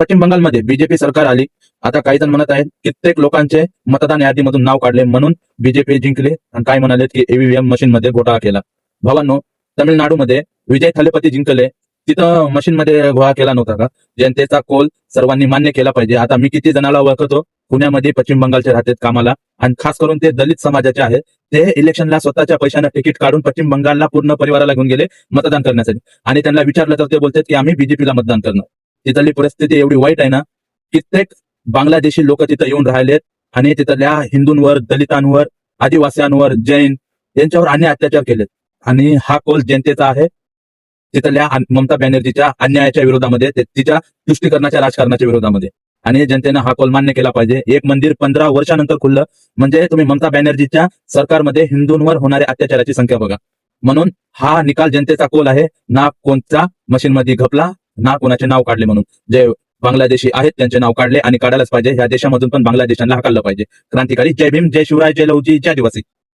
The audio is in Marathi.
पश्चिम बंगालमध्ये बीजेपी सरकार आली. आता काही जण म्हणत आहेत कित्येक लोकांचे मतदान यादीमधून नाव काढले म्हणून बीजेपी जिंकले आणि काय म्हणाले की ईव्हीएम मशीन मध्ये घोटाळा केला. भावांनो, तामिळनाडूमध्ये विजय थालेपती जिंकले, तिथं मशीन मध्ये घोळा केला नव्हता का? जनतेचा कौल सर्वांनी मान्य केला पाहिजे. आता मी किती जणाला ओळखतो पुण्यामध्ये पश्चिम बंगालचे राहतात कामाला, आणि खास करून ते दलित समाजाचे आहेत. ते इलेक्शनला स्वतःच्या पैशानं तिकीट काढून पश्चिम बंगालला पूर्ण परिवाराला घेऊन गेले मतदान करण्यासाठी, आणि त्यांना विचारलं तर ते बोलतात की आम्ही बीजेपीला मतदान करणार. तिथली परिस्थिती एवढी वाईट आहे ना, कित्येक बांगलादेशी लोक तिथं येऊन राहिलेत आणि तिथल्या हिंदूंवर, दलितांवर, आदिवासींवर, जैन यांच्यावर अन्याय अत्याचार केलेत. आणि हा कौल जनतेचा आहे तिथल्या ममता बॅनर्जीच्या अन्यायाच्या विरोधामध्ये, तिच्या तुष्टीकरणाच्या राजकारणाच्या विरोधामध्ये. आणि जनतेनं हा कौल मान्य केला पाहिजे. एक मंदिर 15 वर्षानंतर खुललं म्हणजे तुम्ही ममता बॅनर्जीच्या सरकारमध्ये हिंदूंवर होणाऱ्या अत्याचाराची संख्या बघा. म्हणून हा निकाल जनतेचा कौल आहे, ना कोणता मशीनमध्ये घपला, ना कोणाचे नाव काढले. म्हणून जे बांगलादेशी आहेत त्यांचे नाव काढले आणि काढायलाच पाहिजे. ह्या देशामधून पण बांगलादेशांना हाकललं पाहिजे. क्रांतिकारी. जय भीम, जय शिवराय, जय लहुजी, जय आदिवासी.